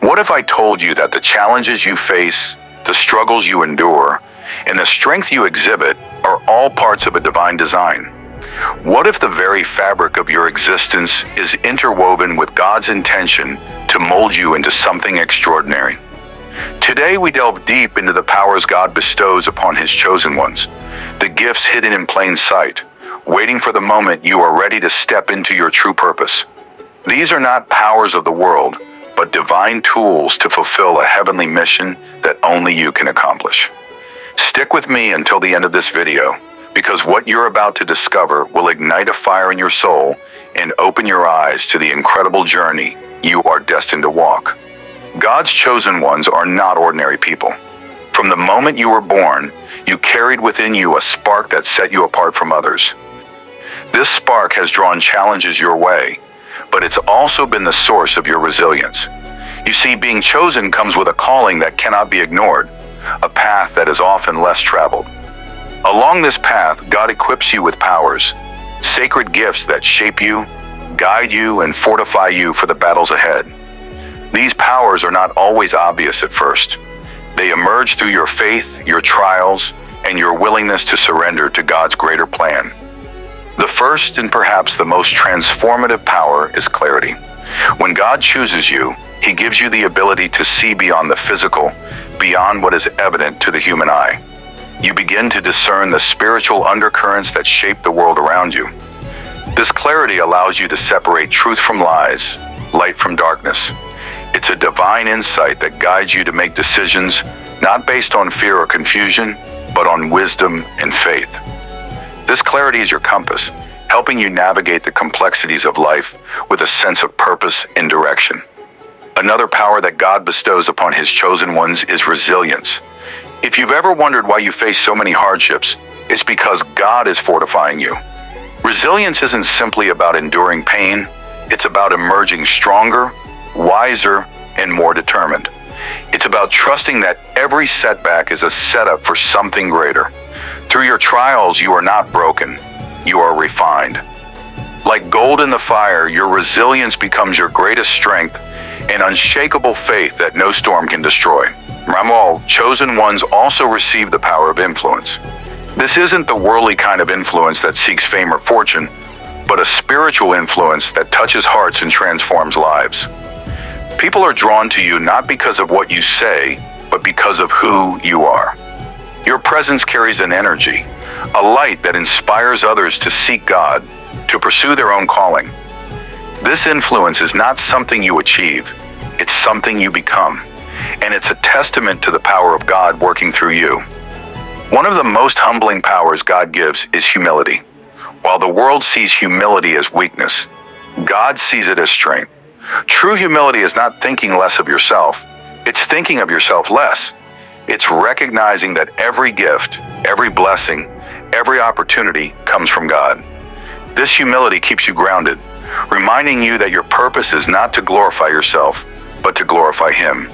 What if I told you that the challenges you face, the struggles you endure, and the strength you exhibit are all parts of a divine design? What if the very fabric of your existence is interwoven with God's intention to mold you into something extraordinary? Today we delve deep into the powers God bestows upon His chosen ones, the gifts hidden in plain sight, waiting for the moment you are ready to step into your true purpose. These are not powers of the world, but divine tools to fulfill a heavenly mission that only you can accomplish. Stick with me until the end of this video, because what you're about to discover will ignite a fire in your soul and open your eyes to the incredible journey you are destined to walk. God's chosen ones are not ordinary people. From the moment you were born, you carried within you a spark that set you apart from others. This spark has drawn challenges your way, but it's also been the source of your resilience. You see, being chosen comes with a calling that cannot be ignored, a path that is often less traveled. Along this path, God equips you with powers, sacred gifts that shape you, guide you, and fortify you for the battles ahead. These powers are not always obvious at first. They emerge through your faith, your trials, and your willingness to surrender to God's greater plan. The first and perhaps the most transformative power is clarity. When God chooses you, He gives you the ability to see beyond the physical, beyond what is evident to the human eye. You begin to discern the spiritual undercurrents that shape the world around you. This clarity allows you to separate truth from lies, light from darkness. It's a divine insight that guides you to make decisions not based on fear or confusion, but on wisdom and faith. This clarity is your compass, helping you navigate the complexities of life with a sense of purpose and direction. Another power that God bestows upon His chosen ones is resilience. If you've ever wondered why you face so many hardships, it's because God is fortifying you. Resilience isn't simply about enduring pain, it's about emerging stronger, wiser, and more determined. It's about trusting that every setback is a setup for something greater. Through your trials, you are not broken, you are refined. Like gold in the fire, your resilience becomes your greatest strength, an unshakable faith that no storm can destroy. Ramal, chosen ones also receive the power of influence. This isn't the worldly kind of influence that seeks fame or fortune, but a spiritual influence that touches hearts and transforms lives. People are drawn to you not because of what you say, but because of who you are. Your presence carries an energy, a light that inspires others to seek God, to pursue their own calling. This influence is not something you achieve, it's something you become, and it's a testament to the power of God working through you. One of the most humbling powers God gives is humility. While the world sees humility as weakness, God sees it as strength. True humility is not thinking less of yourself, it's thinking of yourself less. It's recognizing that every gift, every blessing, every opportunity comes from God. This humility keeps you grounded, reminding you that your purpose is not to glorify yourself, but to glorify Him.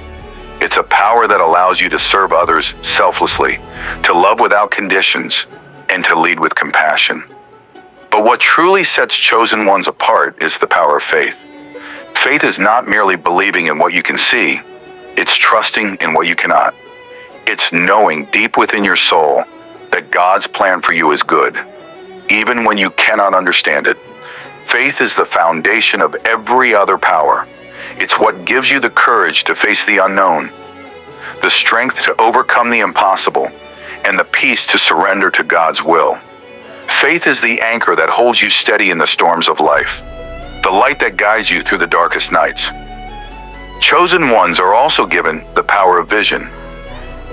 It's a power that allows you to serve others selflessly, to love without conditions, and to lead with compassion. But what truly sets chosen ones apart is the power of faith. Faith is not merely believing in what you can see, it's trusting in what you cannot. It's knowing deep within your soul that God's plan for you is good, even when you cannot understand it. Faith is the foundation of every other power. It's what gives you the courage to face the unknown, the strength to overcome the impossible, and the peace to surrender to God's will. Faith is the anchor that holds you steady in the storms of life, the light that guides you through the darkest nights. Chosen ones are also given the power of vision.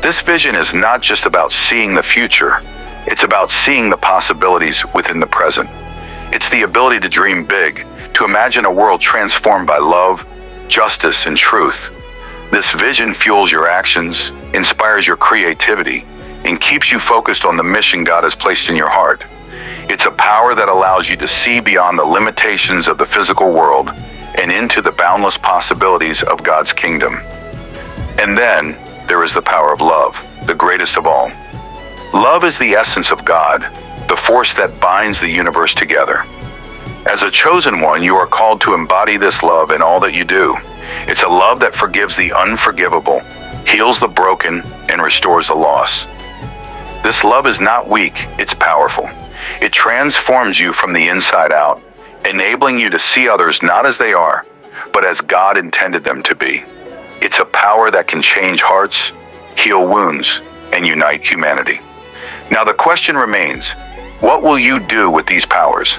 This vision is not just about seeing the future, it's about seeing the possibilities within the present. It's the ability to dream big, to imagine a world transformed by love, justice, and truth. This vision fuels your actions, inspires your creativity, and keeps you focused on the mission God has placed in your heart. It's a power that allows you to see beyond the limitations of the physical world and into the boundless possibilities of God's kingdom. And then there is the power of love, the greatest of all. Love is the essence of God, the force that binds the universe together. As a chosen one, you are called to embody this love in all that you do. It's a love that forgives the unforgivable, heals the broken, and restores the lost. This love is not weak, it's powerful. It transforms you from the inside out, enabling you to see others not as they are, but as God intended them to be. It's a power that can change hearts, heal wounds, and unite humanity. Now the question remains, what will you do with these powers?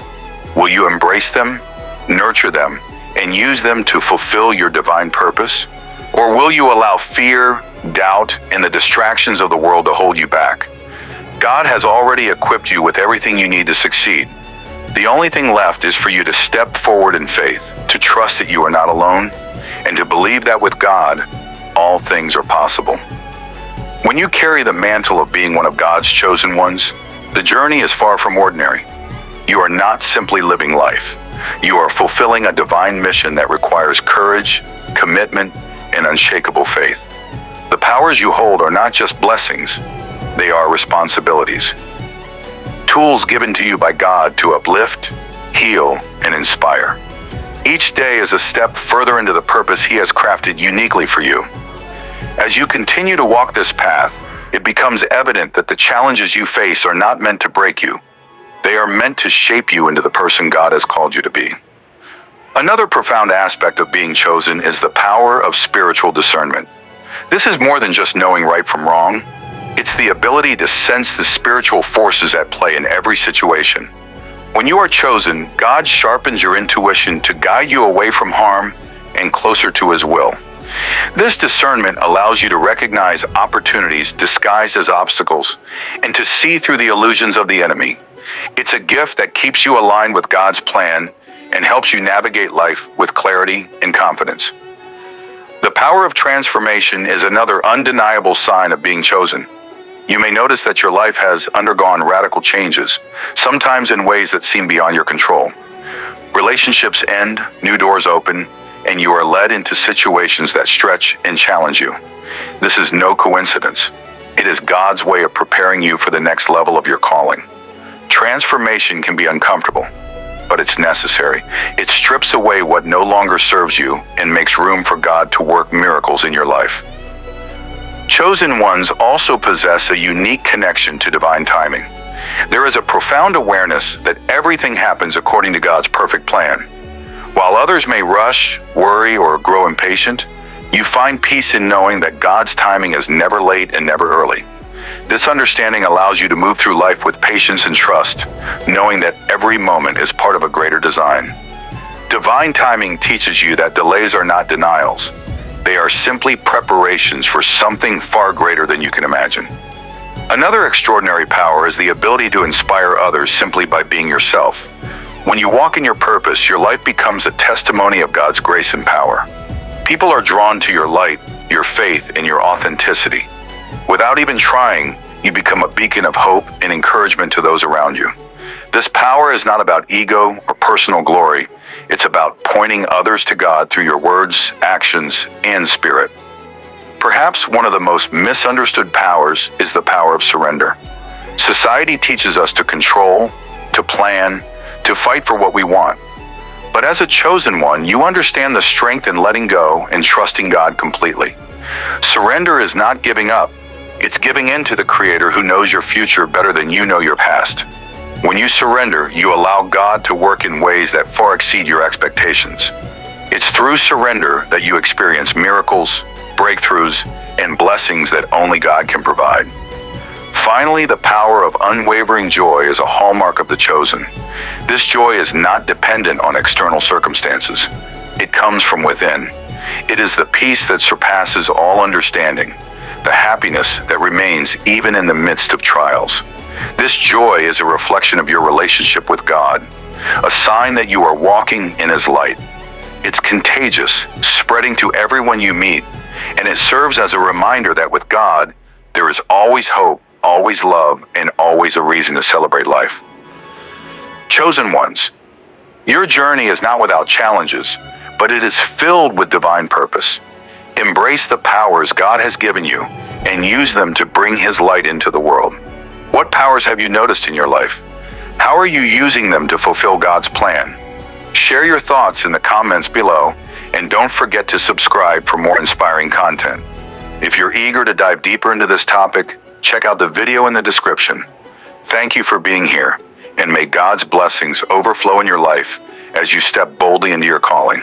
Will you embrace them, nurture them, and use them to fulfill your divine purpose? Or will you allow fear, doubt, and the distractions of the world to hold you back? God has already equipped you with everything you need to succeed. The only thing left is for you to step forward in faith, to trust that you are not alone, and to believe that with God, all things are possible. When you carry the mantle of being one of God's chosen ones, the journey is far from ordinary. You are not simply living life. You are fulfilling a divine mission that requires courage, commitment, and unshakable faith. The powers you hold are not just blessings, they are responsibilities. Tools given to you by God to uplift, heal, and inspire. Each day is a step further into the purpose He has crafted uniquely for you. As you continue to walk this path, it becomes evident that the challenges you face are not meant to break you. They are meant to shape you into the person God has called you to be. Another profound aspect of being chosen is the power of spiritual discernment. This is more than just knowing right from wrong. It's the ability to sense the spiritual forces at play in every situation. When you are chosen, God sharpens your intuition to guide you away from harm and closer to His will. This discernment allows you to recognize opportunities disguised as obstacles and to see through the illusions of the enemy. It's a gift that keeps you aligned with God's plan and helps you navigate life with clarity and confidence. The power of transformation is another undeniable sign of being chosen. You may notice that your life has undergone radical changes, sometimes in ways that seem beyond your control. Relationships end, new doors open, and you are led into situations that stretch and challenge you. This is no coincidence. It is God's way of preparing you for the next level of your calling. Transformation can be uncomfortable, but it's necessary. It strips away what no longer serves you and makes room for God to work miracles in your life. Chosen ones also possess a unique connection to divine timing. There is a profound awareness that everything happens according to God's perfect plan. While others may rush, worry, or grow impatient, you find peace in knowing that God's timing is never late and never early. This understanding allows you to move through life with patience and trust, knowing that every moment is part of a greater design. Divine timing teaches you that delays are not denials. They are simply preparations for something far greater than you can imagine. Another extraordinary power is the ability to inspire others simply by being yourself. When you walk in your purpose, your life becomes a testimony of God's grace and power. People are drawn to your light, your faith, and your authenticity. Without even trying, you become a beacon of hope and encouragement to those around you. This power is not about ego or personal glory. It's about pointing others to God through your words, actions, and spirit. Perhaps one of the most misunderstood powers is the power of surrender. Society teaches us to control, to plan, to fight for what we want. But as a chosen one, you understand the strength in letting go and trusting God completely. Surrender is not giving up. It's giving in to the Creator who knows your future better than you know your past. When you surrender, you allow God to work in ways that far exceed your expectations. It's through surrender that you experience miracles, breakthroughs, and blessings that only God can provide. Finally, the power of unwavering joy is a hallmark of the chosen. This joy is not dependent on external circumstances. It comes from within. It is the peace that surpasses all understanding, the happiness that remains even in the midst of trials. This joy is a reflection of your relationship with God, a sign that you are walking in His light. It's contagious, spreading to everyone you meet, and it serves as a reminder that with God, there is always hope, always love, and always a reason to celebrate life. Chosen ones, your journey is not without challenges, but it is filled with divine purpose. Embrace the powers God has given you and use them to bring His light into the world. What powers have you noticed in your life? How are you using them to fulfill God's plan? Share your thoughts in the comments below, and don't forget to subscribe for more inspiring content. If you're eager to dive deeper into this topic, check out the video in the description. Thank you for being here, and may God's blessings overflow in your life as you step boldly into your calling.